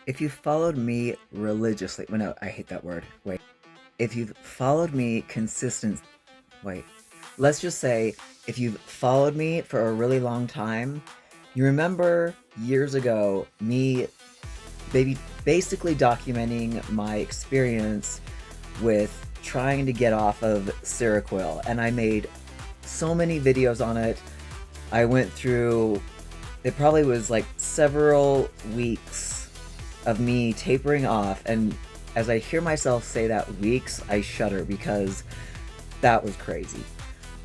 If you followed me religiously, well, no, I hate that word. Wait. If you've followed me wait. Let's just say if you've followed me for a really long time, you remember years ago me baby basically documenting my experience with trying to get off of Seroquel, and I made so many videos on it. I went through, it probably was like several weeks of me tapering off, and as I hear myself say that weeks, I shudder because that was crazy.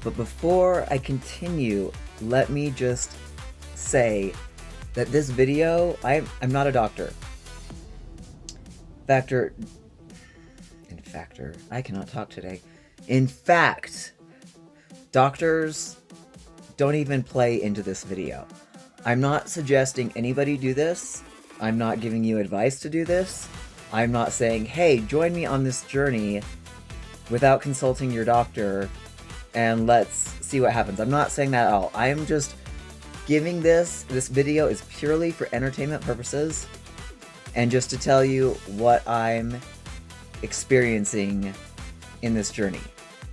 But before I continue, let me just say that this video, I'm not a doctor. I cannot talk today. In fact, doctors don't even play into this video. I'm not suggesting anybody do this. I'm not giving you advice to do this. I'm not saying, hey, join me on this journey without consulting your doctor and let's see what happens. I'm not saying that at all. I am just giving this video is purely for entertainment purposes and just to tell you what I'm experiencing in this journey.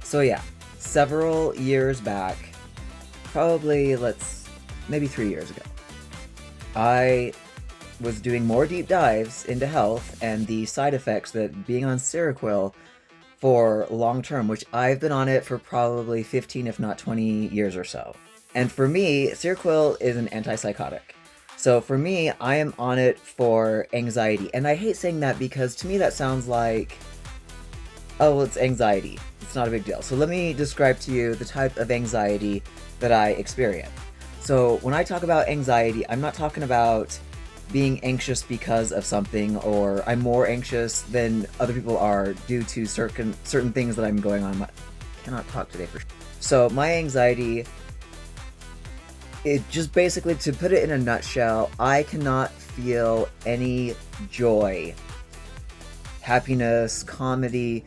So yeah, several years back, probably maybe 3 years ago, I was doing more deep dives into health and the side effects that being on Seroquel for long term, which I've been on it for probably 15 if not 20 years or so. And for me, Seroquel is an antipsychotic. So for me, I am on it for anxiety. And I hate saying that because to me that sounds like, oh, well, it's anxiety. It's not a big deal. So let me describe to you the type of anxiety that I experience. So when I talk about anxiety, I'm not talking about being anxious because of something, or I'm more anxious than other people are due to certain things that I'm going on. I cannot talk today for sure. So my anxiety, it just basically, to put it in a nutshell, I cannot feel any joy, happiness, comedy,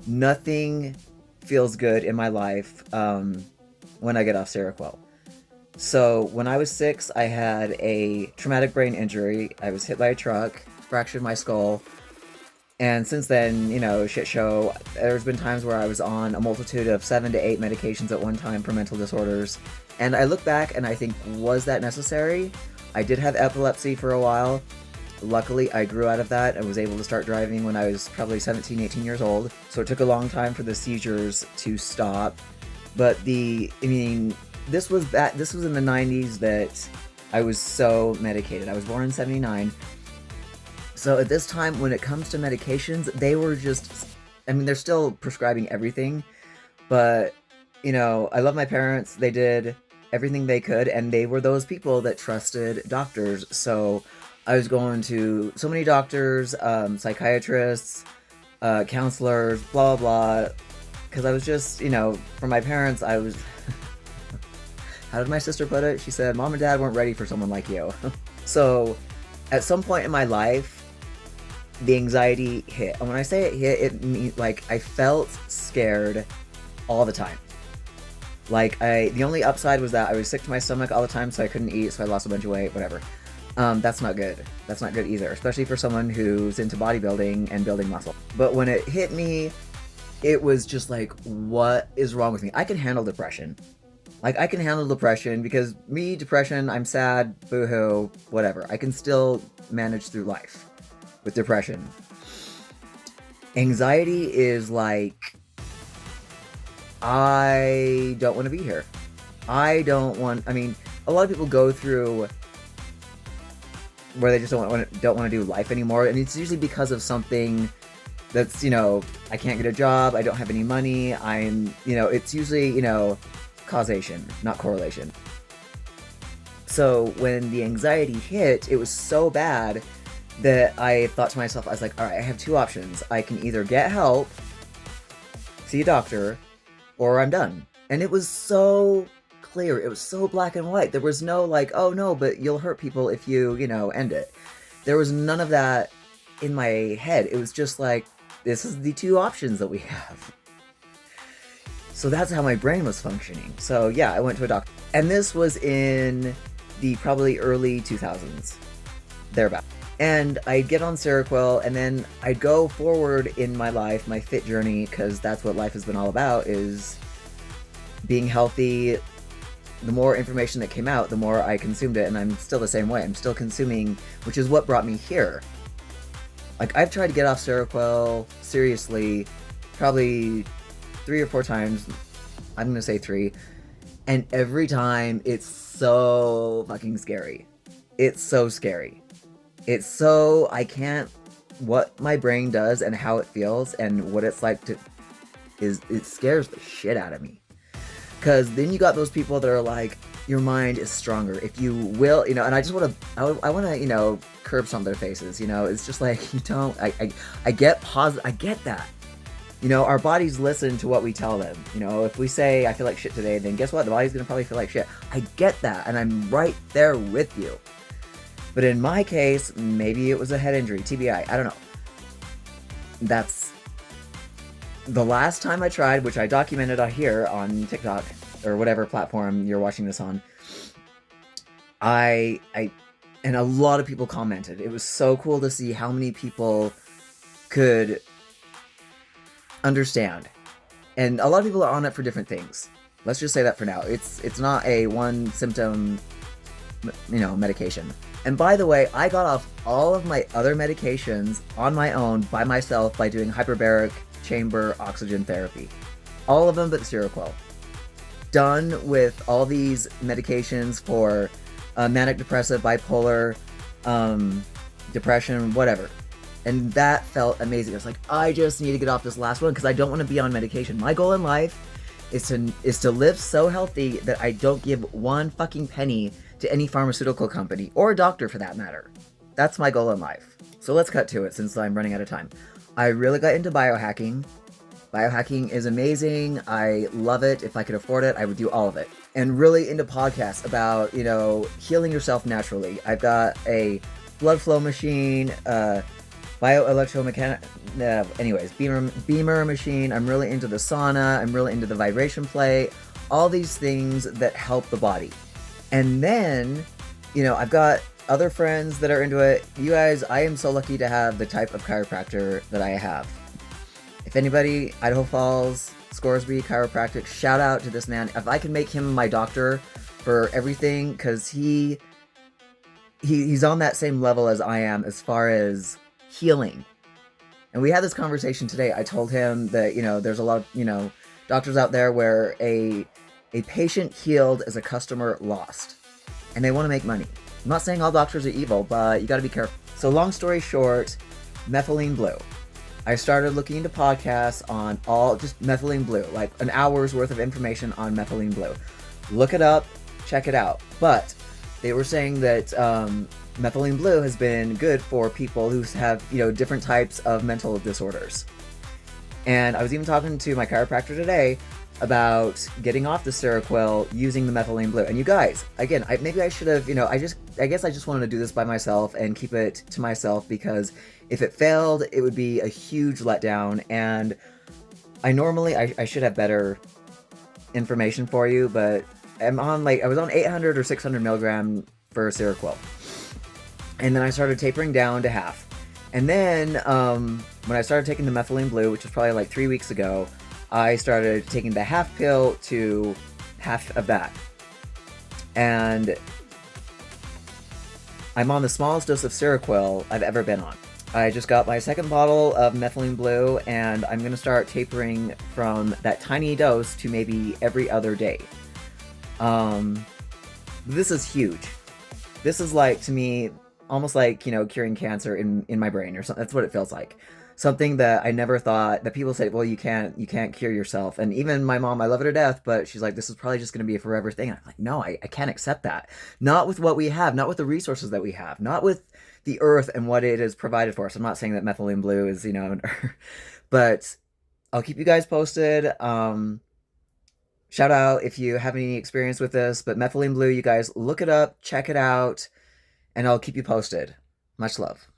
nothing feels good in my life when I get off Seroquel. So when I was 6, I had a traumatic brain injury. I was hit by a truck, fractured my skull, and since then, you know, shit show. There's been times where I was on a multitude of 7 to 8 medications at one time for mental disorders. And I look back and I think, was that necessary? I did have epilepsy for a while. Luckily, I grew out of that. I was able to start driving when I was probably 17, 18 years old. So it took a long time for the seizures to stop. But this was in the 90s that I was so medicated. I was born in 79. So at this time, when it comes to medications, they were just, they're still prescribing everything, but, you know, I love my parents. They did everything they could, and they were those people that trusted doctors. So I was going to so many doctors, psychiatrists, counselors, blah, blah, blah, because I was just, you know, for my parents, I was... How did my sister put it? She said, Mom and Dad weren't ready for someone like you. So, at some point in my life, the anxiety hit. And when I say it hit, it means, like, I felt scared all the time. Like, the only upside was that I was sick to my stomach all the time, so I couldn't eat, so I lost a bunch of weight, whatever. That's not good. That's not good either, especially for someone who's into bodybuilding and building muscle. But when it hit me, it was just like, what is wrong with me? I can handle depression. Like, I can handle depression because depression, I'm sad, boo-hoo, whatever. I can still manage through life with depression. Anxiety is like, I don't want to be here. A lot of people go through where they just don't want to do life anymore, and it's usually because of something that's, you know, I can't get a job, I don't have any money, it's usually, you know, causation, not correlation. So when the anxiety hit, it was so bad that I thought to myself, I was like, all right, I have two options. I can either get help, see a doctor, or I'm done. And it was so clear. It was so black and white. There was no like, oh no, but you'll hurt people if you, end it. There was none of that in my head. It was just like, this is the two options that we have. So that's how my brain was functioning. So yeah, I went to a doctor. And this was in the probably early 2000s, thereabout. And I'd get on Seroquel, and then I'd go forward in my life, my fit journey, because that's what life has been all about, is being healthy. The more information that came out, the more I consumed it, and I'm still the same way. I'm still consuming, which is what brought me here. Like, I've tried to get off Seroquel seriously probably 3 or 4 times. I'm gonna say 3. And every time, it's so fucking scary. It's so scary. It's so, I can't, what my brain does and how it feels and what it's like to, it scares the shit out of me. Because then you got those people that are like, your mind is stronger if you will, and I just want to, I want to, curb some of their faces, it's just like, you don't, I get I get that. Our bodies listen to what we tell them. If we say, I feel like shit today, then guess what? The body's going to probably feel like shit. I get that, and I'm right there with you. But in my case, maybe it was a head injury, TBI, I don't know. That's the last time I tried, which I documented here on TikTok, or whatever platform you're watching this on. And a lot of people commented. It was so cool to see how many people could understand. And a lot of people are on it for different things. Let's just say that for now. It's not a one symptom, medication. And by the way, I got off all of my other medications on my own by myself by doing hyperbaric chamber oxygen therapy. All of them but Seroquel. Done with all these medications for manic depressive, bipolar, depression, whatever. And that felt amazing. I was like, I just need to get off this last one because I don't want to be on medication. My goal in life is to live so healthy that I don't give one fucking penny to any pharmaceutical company, or a doctor for that matter. That's my goal in life. So let's cut to it since I'm running out of time. I really got into biohacking. Biohacking is amazing. I love it. If I could afford it, I would do all of it. And really into podcasts about, healing yourself naturally. I've got a blood flow machine, bioelectromechanic, Beamer machine. I'm really into the sauna. I'm really into the vibration plate. All these things that help the body. And then, I've got other friends that are into it. You guys, I am so lucky to have the type of chiropractor that I have. If anybody, Idaho Falls, Scoresby Chiropractic, shout out to this man. If I can make him my doctor for everything, because he's on that same level as I am as far as healing. And we had this conversation today. I told him that, there's a lot of, doctors out there where a patient healed is a customer lost. And they want to make money. I'm not saying all doctors are evil, but you got to be careful. So long story short, Methylene Blue. I started looking into podcasts on just Methylene Blue, like an hour's worth of information on Methylene Blue. Look it up, check it out. But they were saying that Methylene Blue has been good for people who have, different types of mental disorders. And I was even talking to my chiropractor today about getting off the Seroquel using the Methylene Blue. And you guys, again, maybe I should have, I guess I just wanted to do this by myself and keep it to myself, because if it failed, it would be a huge letdown. And I should have better information for you, but I was on 800 or 600 milligram for Seroquel. And then I started tapering down to half. And then when I started taking the Methylene Blue, which was probably like 3 weeks ago, I started taking the half pill to half of that. And I'm on the smallest dose of Seroquel I've ever been on. I just got my second bottle of Methylene Blue, and I'm going to start tapering from that tiny dose to maybe every other day. This is huge. This is like, to me, almost like, curing cancer in my brain or something. That's what it feels like. Something that I never thought, that people say, well, you can't cure yourself. And even my mom, I love her to death, but she's like, this is probably just going to be a forever thing. And I'm like, no, I can't accept that. Not with what we have, not with the resources that we have, not with the earth and what it has provided for us. I'm not saying that Methylene Blue is, but I'll keep you guys posted. Shout out if you have any experience with this, but Methylene Blue, you guys look it up, check it out, and I'll keep you posted. Much love.